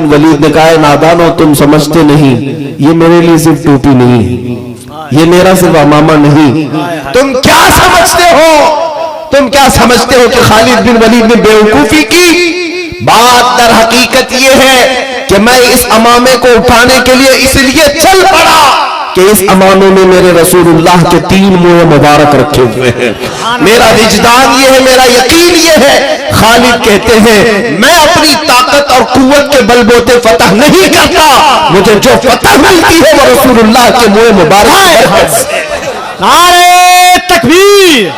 बिन वलीद ने कहा, नादानो तुम समझते नहीं, ये मेरे लिए सिर्फ टोपी नहीं है, ये मेरा सिर्फ अमामा नहीं। तुम क्या समझते हो, तुम क्या समझते हो कि खालिद बिन वलीद ने बेवकूफी की? बात दर हकीकत ये है कि मैं इस अमामे को उठाने के लिए इसलिए चल पड़ा कि इस अमामे में मेरे रसूलुल्लाह के 3 मुंह मुबारक रखे हुए हैं। मेरा विजदान ये है, मेरा यकीन ये है। खालिद कहते हैं मैं अपनी ताकत और कुव्वत के बलबूते फतह नहीं करता, मुझे जो फतह मिलती है वो रसूलुल्लाह के मुंह मुबारक है। नारे तकबीर,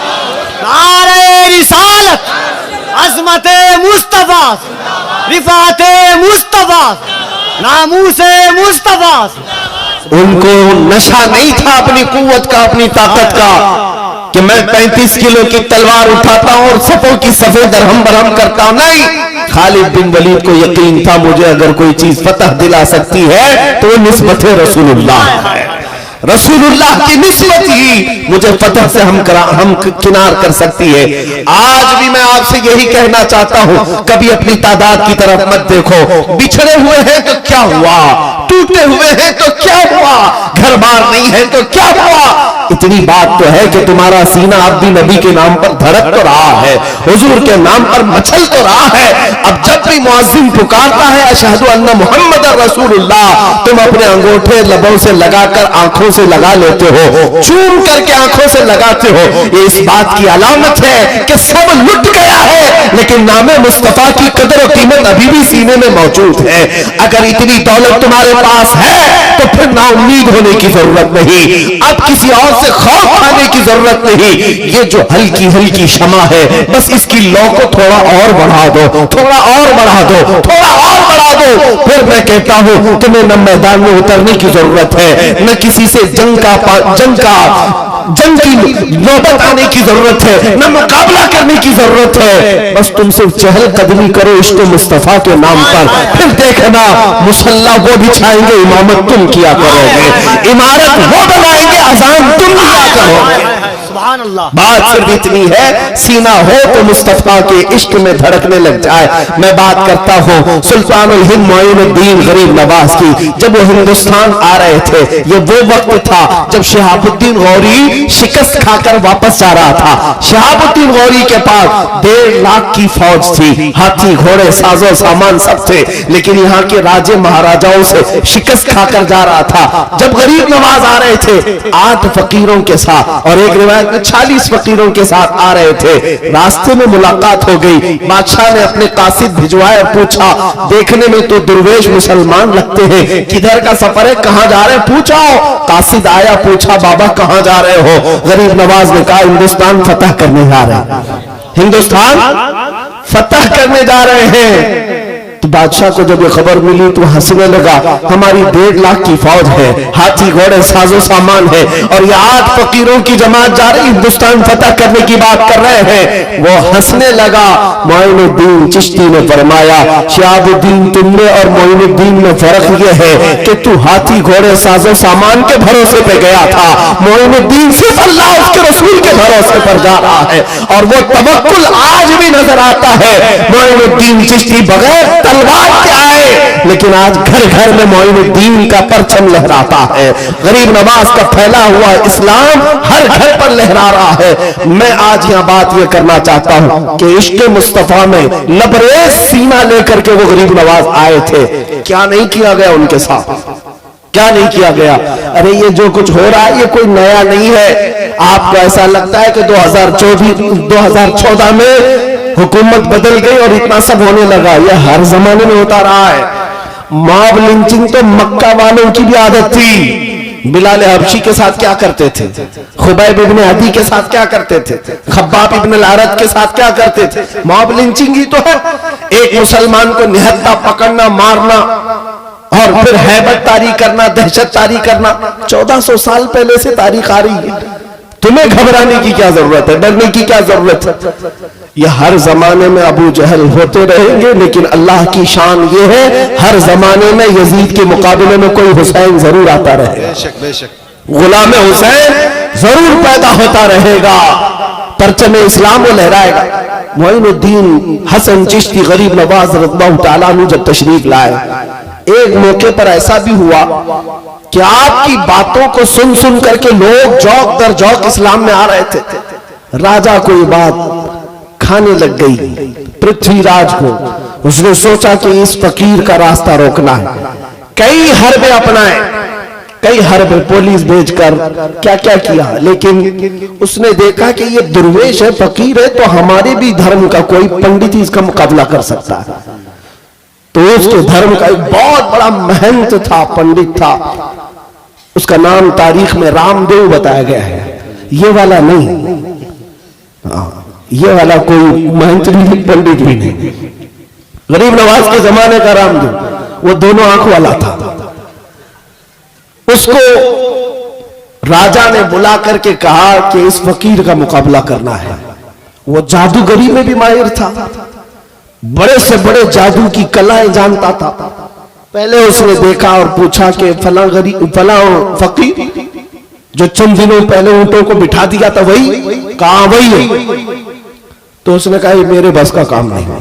नारे रिसालत, अज़मते मुस्तफा, रिफाते मुस्तफा, नामूसे मुस्तफा। उनको नशा नहीं था अपनी कुव्वत का, अपनी ताकत का, कि मैं 35 किलो की तलवार उठाता हूं और सफों की सफेद दरहम बरहम करता हूं। नहीं, खालिद बिन वलीद को यकीन था मुझे अगर कोई चीज फतह दिला सकती है तो वो निस्बत रसूलुल्लाह है। रसूलुल्लाह की निस्बत ही मुझे फतह से हम किनार कर सकती है। आज भी मैं आपसे यही कहना चाहता हूं, कभी अपनी तादाद की तरफ मत देखो। बिछड़े हुए हैं तो क्या हुआ, टूटे हुए हैं तो क्या हुआ, घर बार नहीं है तो क्या हुआ। इतनी बात तो है कि तुम्हारा सीना अब भी नबी के नाम पर धड़क तो रहा है, हुजूर के नाम पर मचल तो रहा है। अब जब भी मुअज्जिन पुकारता है अशहदु अन्ना मुहम्मद रसूलुल्लाह, तुम अपने अंगूठे लबों से लगाकर आंखों से लगा लेते हो, चूम करके आंखों से लगाते हो। ये इस बात की अलामत है कि सब लुट गया है, लेकिन नामे मुस्तफा की कदर और कीमत अभी भी सीने में मौजूद है। अगर इतनी दौलत तुम्हारे पास है तो फिर ना उम्मीद होने की जरूरत नहीं, अब किसी और से खौफ खाने की जरूरत नहीं। ये जो हल्की हल्की शमा है, बस इसकी लौ को थोड़ा और बढ़ा दो, थोड़ा और बढ़ा दो, थोड़ा और बढ़ा दो। फिर मैं कहता हूं तुम्हें न मैदान में उतरने की जरूरत है, न किसी से जंग की नौबत आने की जरूरत है, न मुकाबला करने की जरूरत है। बस तुम सिर्फ चहल कदमी करो इश्क मुस्तफा के नाम पर, फिर देखना मुसल्ला वो बिछाएंगे, इमामत तुम किया करोगे, इमारत वो बनाएंगे, अजान तुम किया करोगे। बात सिर्फ इतनी है, सीना हो तो मुस्तफा के इश्क में धड़कने लग जाए। मैं बात करता हूँ सुल्तानुल हिंद मोइनुद्दीन गरीब नवाज की। जब वो हिंदुस्तान आ रहे थे, ये वो वक्त था जब शहाबुद्दीन गौरी शिकस्त खाकर वापस जा रहा था। शहाबुद्दीन गौरी के पास 1.5 लाख की फौज थी, हाथी घोड़े साजो सामान सब थे, लेकिन यहाँ के राजे महाराजाओं से शिकस्त खाकर जा रहा था। जब गरीब नवाज आ रहे थे 8 फकीरों के साथ और एक रिवायत 40 फकीरों के साथ आ रहे थे। रास्ते में मुलाकात हो गई, बादशाह ने अपने कासिद भिजवाया, पूछा देखने में तो दुर्वेश मुसलमान लगते हैं, किधर का सफर है, कहां जा रहे हैं, पूछा। कासिद आया, पूछा बाबा कहां जा रहे हो। गरीब नवाज ने कहा हिंदुस्तान फतह करने जा रहे हैं, हिंदुस्तान फतह करने जा रहे हैं। तो बादशाह को जब ये खबर मिली तो हंसने लगा, हमारी 1.5 लाख की फौज है, हाथी घोड़े साजो सामान है, और ये 8 फकीरों की जमात जा रही हिंदुस्तान फतह करने की बात कर रहे हैं। वो हंसने लगा। मोइनुद्दीन चिश्ती ने फरमाया, शहाबुद्दीन तुमने और मोइनुद्दीन में फर्क ये है कि तू हाथी घोड़े साजो सामान के भरोसे पे गया था, मोइनुद्दीन सिर्फ अल्लाह उसके रसूल के भरोसे पर जा रहा है, और वो तवक्कुल आज भी नजर आता है। मोइनुद्दीन चिश्ती बगैर तलवार के आए, लेकिन आज घर घर में मोइनुद्दीन का परचम लहराता है। गरीब नवाज का फैला हुआ इस्लाम हर घर पर लहरा रहा है। मैं आज यहां बात यह करना चाहता हूं कि इश्क मुस्तफा में लबरेज सीना लेकर के वो गरीब नवाज आए थे। क्या नहीं किया गया उनके साथ, क्या नहीं किया गया। अरे ये जो कुछ हो रहा है ये कोई नया नहीं है। आपको ऐसा लगता है कि 2014 में हुकूमत बदल गई और इतना सब होने लगा, यह हर जमाने में होता रहा है। मॉब लिंचिंग तो मक्का वालों की भी आदत थी। बिलाल हबशी के साथ क्या करते थे, खुबैब इब्ने अदी के साथ क्या करते थे, खब्बाब इब्ने अल-अरत के साथ क्या करते थे। मॉब लिंचिंग ही तो है, एक मुसलमान को निहत्था पकड़ना, मारना और फिर हैबत तारी करना, दहशत तारी करना। 1400 साल पहले से तारीख आ रही है। तुम्हें घबराने की क्या जरूरत है, डरने की क्या जरूरत है। यह हर जमाने में अबू जहल होते रहेंगे, लेकिन अल्लाह की शान ये है हर जमाने में यजीद के मुकाबले में कोई हुसैन जरूर आता रहेगा, गुलाम हुसैन जरूर पैदा होता रहेगा। परचम इस्लाम वो लहराएगा। मोइनुद्दीन हसन चिश्ती गरीब नवाज रज़ियल्लाहु तआला अन्हु जब तशरीफ लाए, एक मौके पर ऐसा भी हुआ कि आपकी बातों को सुन सुन करके लोग जौक दर जौक इस्लाम में आ रहे थे। राजा को ये बात खाने लग गई, पृथ्वीराज को। उसने सोचा कि इस फकीर का रास्ता रोकना है। कई हरबे अपनाए, कई हरबे पुलिस भेजकर क्या क्या किया, लेकिन उसने देखा कि ये दुर्वेश है, फकीर है, तो हमारे भी धर्म का कोई पंडित ही इसका मुकाबला कर सकता है। तो उसके धर्म का एक बहुत बड़ा महंत था, पंडित था, उसका नाम तारीख में रामदेव बताया गया है। ये वाला नहीं, ये वाला कोई महंत भी पंडित भी नहीं, गरीब नवाज के जमाने का रामदेव, वो दोनों आंख वाला था। उसको राजा ने बुला करके कहा कि इस फकीर का मुकाबला करना है। वो जादूगरी में भी माहिर था, बड़े से बड़े जादू की कलाएं जानता था। पहले उसने देखा और पूछा कि फला फकीर जो चंद दिनों पहले ऊंटों को बिठा दिया था वही? कहा वही है। तो उसने कहा ये मेरे बस का काम नहीं,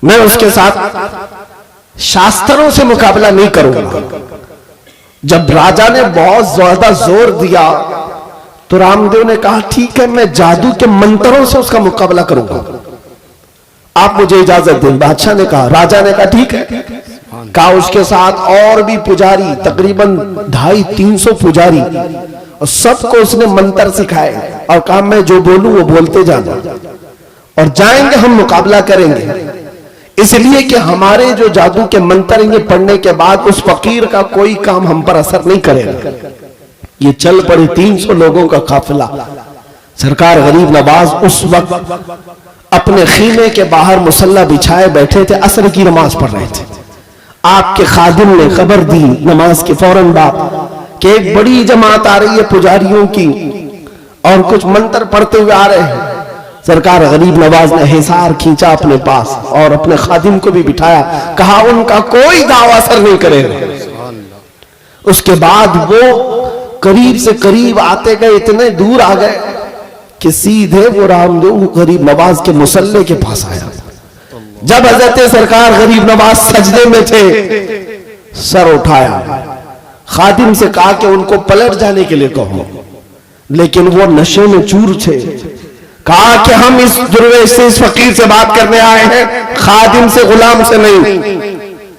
मैं उसके साथ शास्त्रों से मुकाबला नहीं करूंगा। जब राजा ने बहुत ज्यादा जोर दिया तो रामदेव ने कहा ठीक है, मैं जादू के मंत्रों से उसका मुकाबला करूंगा, आप मुझे इजाजत दें। बादशाह ने कहा, राजा ने कहा ठीक है। कहा उसके साथ और भी पुजारी, तकरीबन 250-300 पुजारी, और सबको उसने मंत्र सिखाए और कहा मैं जो बोलूं वो बोलते जाना, और जाएंगे हम मुकाबला करेंगे, इसलिए कि हमारे जो जादू के मंत्र ये पढ़ने के बाद उस फकीर का कोई काम हम पर असर नहीं करेगा। ये चल पड़े 300 लोगों का काफिला। सरकार गरीब नवाज उस वक्त अपने खीमे के बाहर मुसल्ला बिछाए बैठे थे, असर की नमाज पढ़ रहे थे। आपके खादिम ने खबर दी नमाज के फौरन बाद कि एक बड़ी जमात आ रही है पुजारियों की और कुछ मंत्र पढ़ते हुए आ रहे हैं। सरकार गरीब नवाज ने हिसार खींचा अपने पास और अपने खादिम को भी बिठाया, कहा उनका कोई दावा असर नहीं करेगा। उसके बाद वो करीब से करीब आते गए, इतने दूर आ गए कि सीधे वो रामदेव गरीब नवाज के मुसल्ले के पास आया। जब हजरत सरकार गरीब नवाज सजदे में थे, सर उठाया, खादिम से कहा कि उनको पलट जाने के लिए कहो, लेकिन वो नशे में चूर थे। कहा कि हम इस दुर्वेश से, इस फकीर से बात करने आए हैं, खादिम से, गुलाम से नहीं।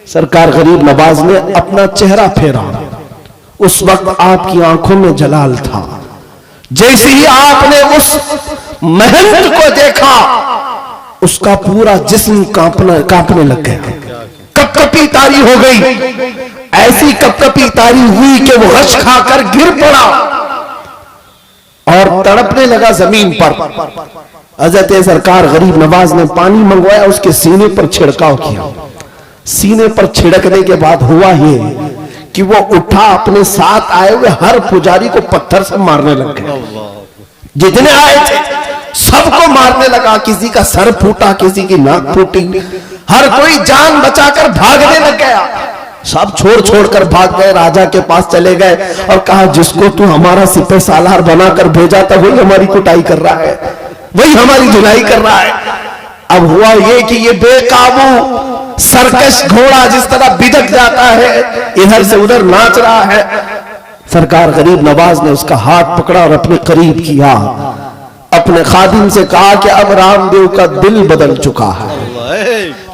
सरकार गरीब नवाज ने अपना चेहरा फेरा। उस वक्त आपकी आंखों में जलाल था। जैसे ही आपने उस महंत को देखा, उसका पूरा जिस्म कांपने लग गया, कपकपी तारी हो गई। ऐसी कपकपी तारी हुई कि वो गश खाकर गिर पड़ा और तड़पने लगा जमीन पर। हजरत सरकार गरीब नवाज ने पानी मंगवाया, उसके सीने पर छिड़काव किया। सीने पर छिड़कने के बाद हुआ ये कि वो उठा, अपने साथ आए हुए हर पुजारी को पत्थर से मारने लग गया। जितने आए थे सबको मारने लगा। किसी का सर फूटा, किसी की नाक फूटी, हर कोई जान बचाकर भागने लग गया। सब छोड़ छोड़ कर भाग गए, राजा के पास चले गए और कहा जिसको तू हमारा सिपह सालार बनाकर भेजा था वही हमारी कुटाई कर रहा है, वही हमारी धुलाई कर रहा है। अब हुआ ये कि ये बेकाबू सरकश घोड़ा जिस तरह बिदक जाता है, इधर से उधर नाच रहा है। सरकार गरीब नवाज ने उसका हाथ पकड़ा और अपने करीब किया, अपने खादिम से कहा कि अब रामदेव का दिल बदल चुका है,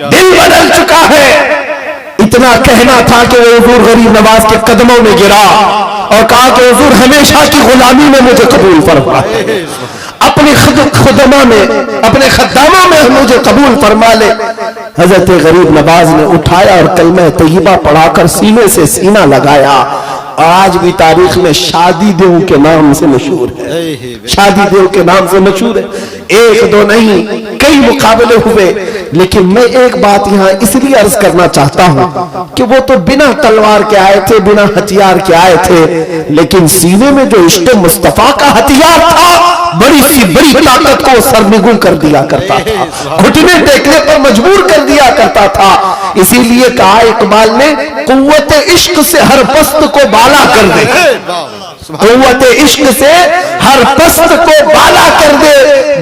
दिल बदल चुका है। इतना कहना था कि वो हुजूर गरीब नवाज के कदमों में गिरा और कहा कि हुजूर हमेशा की गुलामी में मुझे कबूल फरमा, अपने खुदमा में, अपने खद्दामों में मुझे कबूल फरमा ले। हजरत गरीब नवाज ने उठाया और कलमा तैयबा पढ़ाकर सीने से सीना लगाया। आज भी तारीख में शादी देव के नाम से मशहूर है, शादी देव के नाम से मशहूर है। एक दो नहीं, कई मुकाबले हुए। लेकिन मैं एक बात यहाँ इसलिए अर्ज करना चाहता हूँ कि वो तो बिना तलवार के आए थे, बिना हथियार के आए थे, लेकिन सीने में जो इश्क़ मुस्तफा का हथियार था, बड़ी सी बड़ी ताकत को सरनिगुम कर दिया करता था, घुटने टेकने पर मजबूर कर दिया करता था। इसीलिए कहा इकबाल ने, कुव्वत इश्क से हर पस्त को बाला कर दे, कुव्वत इश्क से हर पस्त को बाला कर दे,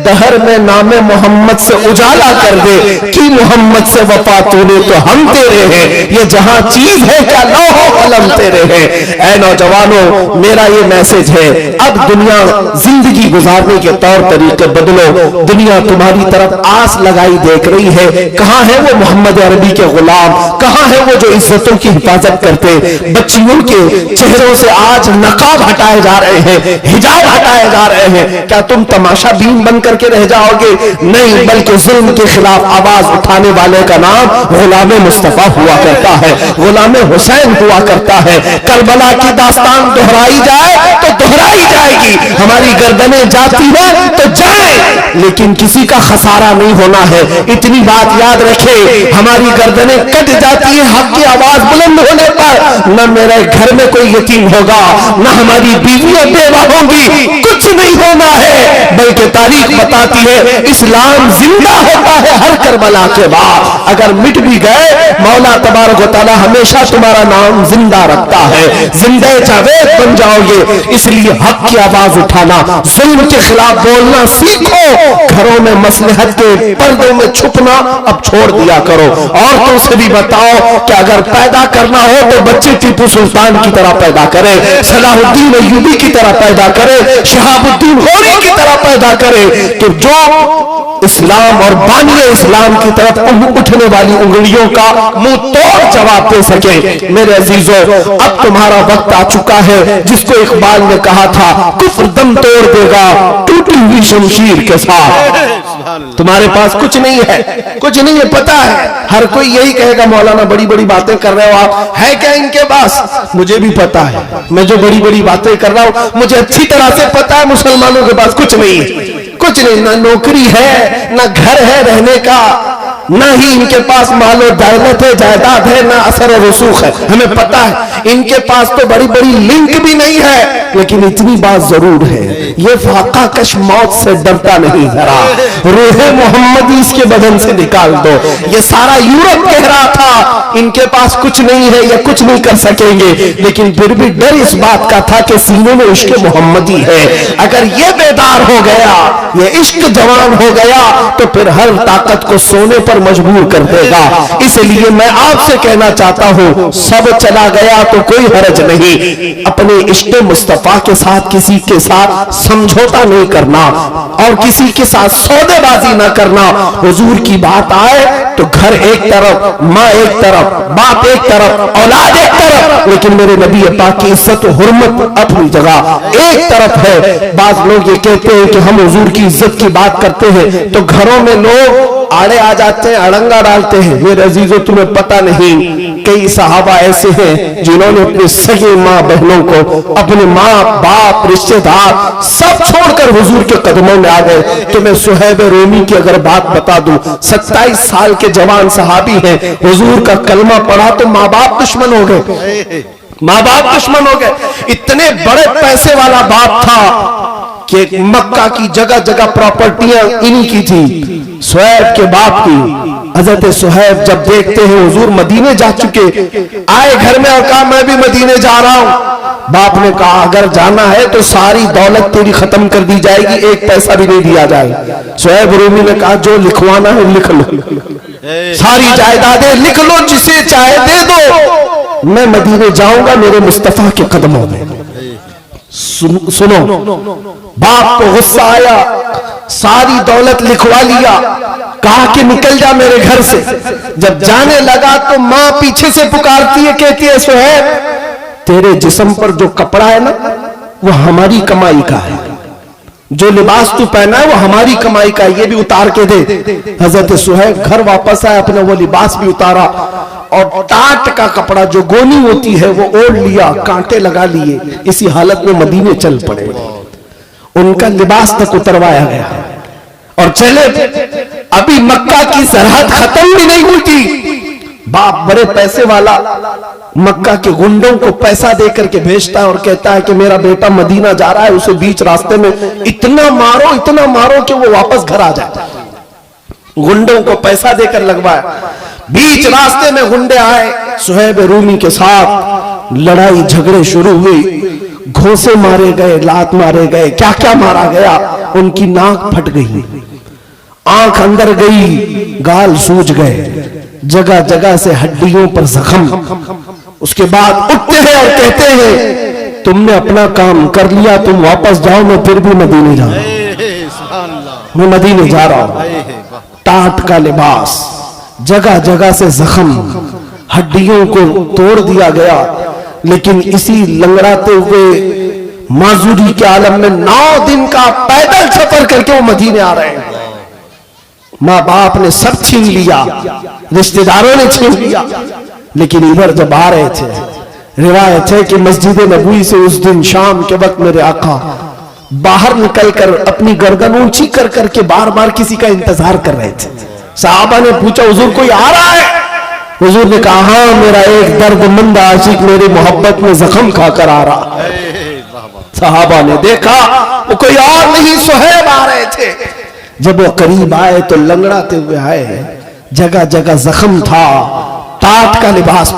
दहर में नामे मोहम्मद से उजाला कर दे कि मोहम्मद से वफा तूने तो हम तेरे हैं, ये जहां चीज है क्या लौहो कलम तेरे हैं। ऐ नौजवानों, मेरा ये मैसेज है, अब दुनिया जिंदगी गुजारने के तौर तरीके बदलो। दुनिया तुम्हारी तरफ आस लगाई देख रही है, कहां है वो मोहम्मद अरबी के गुलाम, कहां है वो जो इज्जतों की हिफाजत करते। बच्चियों के चेहरों से आज नकाब हटाए जा रहे हैं, हिजाब हटाए जा रहे हैं। क्या तुम तमाशा बीन बन करके रह जाओगे? नहीं, बल्कि जुल्म के खिलाफ आवाज उठाने वाले का नाम गुलाम मुस्तफा हुआ करता है, गुलाम हुसैन हुआ करता है। करबला की दास्तान दोहराई जाए तो दोहराई जाएगी, हमारी गर्दनें जाती है तो जाए, लेकिन किसी का खसारा नहीं होना है। इतनी बात याद रखे, हमारी गर्दनें कट जाती है हक की आवाज बुलंद होने पर। न मेरे घर में कोई यतीम होगा, न हमारी बीवियां बेवा होंगी, कुछ नहीं होना है। बल्कि तारीख बताती है इस्लाम जिंदा होता है हर करबला के बाद। अगर मिट भी गए, मौला तबारक व तआला हमेशा तुम्हारा नाम जिंदा रखता है, जिंदा जावेद बन जाओगे। इसलिए हक की आवाज उठाना, जुल्म के खिलाफ बोलना सीखो। घरों में मसलहत के पर्दों में छुपना अब छोड़ दिया करो। औरतों से भी बताओ कि अगर पैदा करना हो तो बच्चे टीपू सुल्तान की तरह पैदा करे, सलाहुद्दीन अय्यूबी की तरह पैदा करे, शहाबुद्दीन गौरी की तरह पैदा करे, कि जो इस्लाम और बानिए इस्लाम की तरफ उठने वाली उंगलियों का मुंह तोड़ जवाब दे सके। मेरे अजीजों, अब तुम्हारा वक्त आ चुका है, जिसको इकबाल ने कहा था कुफ्र दम तोड़ देगा टूटी हुई शमशीर के साथ। तुम्हारे पास कुछ नहीं है, कुछ नहीं है, पता है। हर कोई यही कहेगा मौलाना बड़ी बड़ी बातें कर रहे हो आप, है क्या इनके पास? मुझे भी पता है, मैं जो बड़ी बड़ी बातें कर रहा हूं मुझे अच्छी तरह से पता है मुसलमानों के पास कुछ नहीं है, कुछ नहीं। ना नौकरी है, ना घर है रहने का, ना ही इनके पास मालो दौलत है, जायदाद है, ना असर रसूख है। हमें पता है इनके पास तो बड़ी बड़ी लिंक भी नहीं है, लेकिन इतनी बात जरूर है, ये फाका कश मौत से डरता नहीं जरा। रूहे मोहम्मदी इसके बदन से निकाल दो। ये सारा यूरोप कह रहा था इनके पास कुछ नहीं है, ये कुछ नहीं कर सकेंगे, लेकिन फिर भी डर इस बात का था कि सीने में इश्क मोहम्मदी है। अगर ये बेदार हो गया, ये इश्क जवान हो गया, तो फिर हर ताकत को सोने पर मजबूर कर देगा। इसलिए मैं आपसे कहना चाहता हूं, सब चला गया तो कोई हर्ज नहीं। अपने इश्क मुस्तफा के साथ किसी के साथ समझौता नहीं करना और किसी के साथ सौदेबाजी ना करना। हुजूर की बात आए तो घर एक तरफ, माँ एक तरफ, बाप एक तरफ, औलाद एक तरफ, लेकिन मेरे नबी पाक की इज्जत और हुर्मत अपनी जगह एक तरफ है। बात लोग ये कहते हैं कि हम हुजूर की इज्जत की बात करते हैं तो घरों में लोग आड़े आ जाते हैं, अड़ंगा डालते हैं। मेरे अजीजों, तुम्हें पता नहीं, कई सहाबा ऐसे हैं जिन्होंने अपने सगे माँ बहनों को, अपने माँ बाप रिश्तेदार सब छोड़कर हुजूर के कदमों में आ गए। तुम्हें सुहैब रोमी की अगर बात बता दूं, 27 साल के जवान सहाबी हैं, हुजूर का कलमा पढ़ा तो माँ बाप दुश्मन हो गए, माँ बाप दुश्मन हो गए। इतने बड़े पैसे वाला बाप था कि मक्का की जगह जगह प्रॉपर्टियां इन्हीं की थी, सुहैब के बाप की। हजरत सुहैब जब देखते हैं हुजूर मदीने जा चुके, आए घर में और कहा मैं भी मदीने जा रहा हूं। बाप ने कहा अगर जाना है तो सारी दौलत तेरी खत्म कर दी जाएगी, एक पैसा भी नहीं दिया जाएगा। सुहैब रूमी ने कहा जो लिखवाना है लिख लो, सारी जायदादें लिख लो, जिसे चाहे दे दो, मैं मदीने जाऊंगा मेरे मुस्तफा के कदमों में। सुनो, बाप को गुस्सा आया, सारी दौलत लिखवा लिया, कहा कि निकल जा मेरे घर से। जब जाने लगा तो मां पीछे से पुकारती है, कहती है सुहैब तेरे जिस्म पर जो कपड़ा है ना वो हमारी कमाई का है, जो लिबास तू पहना है वो हमारी कमाई का है, ये भी उतार के दे। हजरत सुहैब घर वापस आए, अपने वो लिबास भी उतारा और टाट का कपड़ा जो गोनी होती है वो ओढ़ लिया, कांटे लगा लिए। इसी हालत में मदीने चल पड़े, उनका लिबास तक उतरवाया गया और चले। अभी मक्का की सरहद खत्म भी नहीं हुई थी, बाप बड़े पैसे वाला मक्का के गुंडों को पैसा देकर के भेजता है और कहता है कि मेरा बेटा मदीना जा रहा है, उसे बीच रास्ते में इतना मारो कि वो वापस घर आ जाए। गुंडों को पैसा देकर लगवाया, बीच रास्ते में गुंडे आए, सुहैब रूमी के साथ लड़ाई झगड़े शुरू हुई। घोंसे मारे गए, लात मारे गए, क्या क्या मारा गया। उनकी नाक फट गई, आंख अंदर गई, गाल सूज गए, जगह जगह से हड्डियों पर जख्म। उसके बाद उठते हैं और कहते हैं तुमने अपना काम कर लिया, तुम वापस जाओ, मैं फिर भी मदीने जा रहा हूं, मैं मदीने जा रहा हूं। टाट का लिबास, जगह जगह से जख्म, हड्डियों को तोड़ दिया गया। लेकिन इसी लंगड़ाते हुए माजूरी के आलम में 9 दिन का पैदल सफर करके वो मदीने आ रहे हैं। माँ बाप ने सब छीन लिया, रिश्तेदारों ने छीन लिया, लेकिन इधर जब आ रहे थे, रिवायत है कि मस्जिद नबवी से उस दिन शाम के वक्त मेरे आका बाहर निकलकर अपनी गर्दन ऊंची कर करके बार बार किसी का इंतजार कर रहे थे। साहबा ने पूछा हुजूर कोई आ रहा है? हुजूर ने कहा हाँ, मेरा एक दर्दमंद आशिक मेरी मोहब्बत में जख्म खाकर आ रहा है। साहबा ने देखा वो कोई और नहीं, सुहैब आ रहे थे। जब वो करीब आए तो लंगड़ाते हुए आए, जगह जगह जख्म था, टाट का लिबास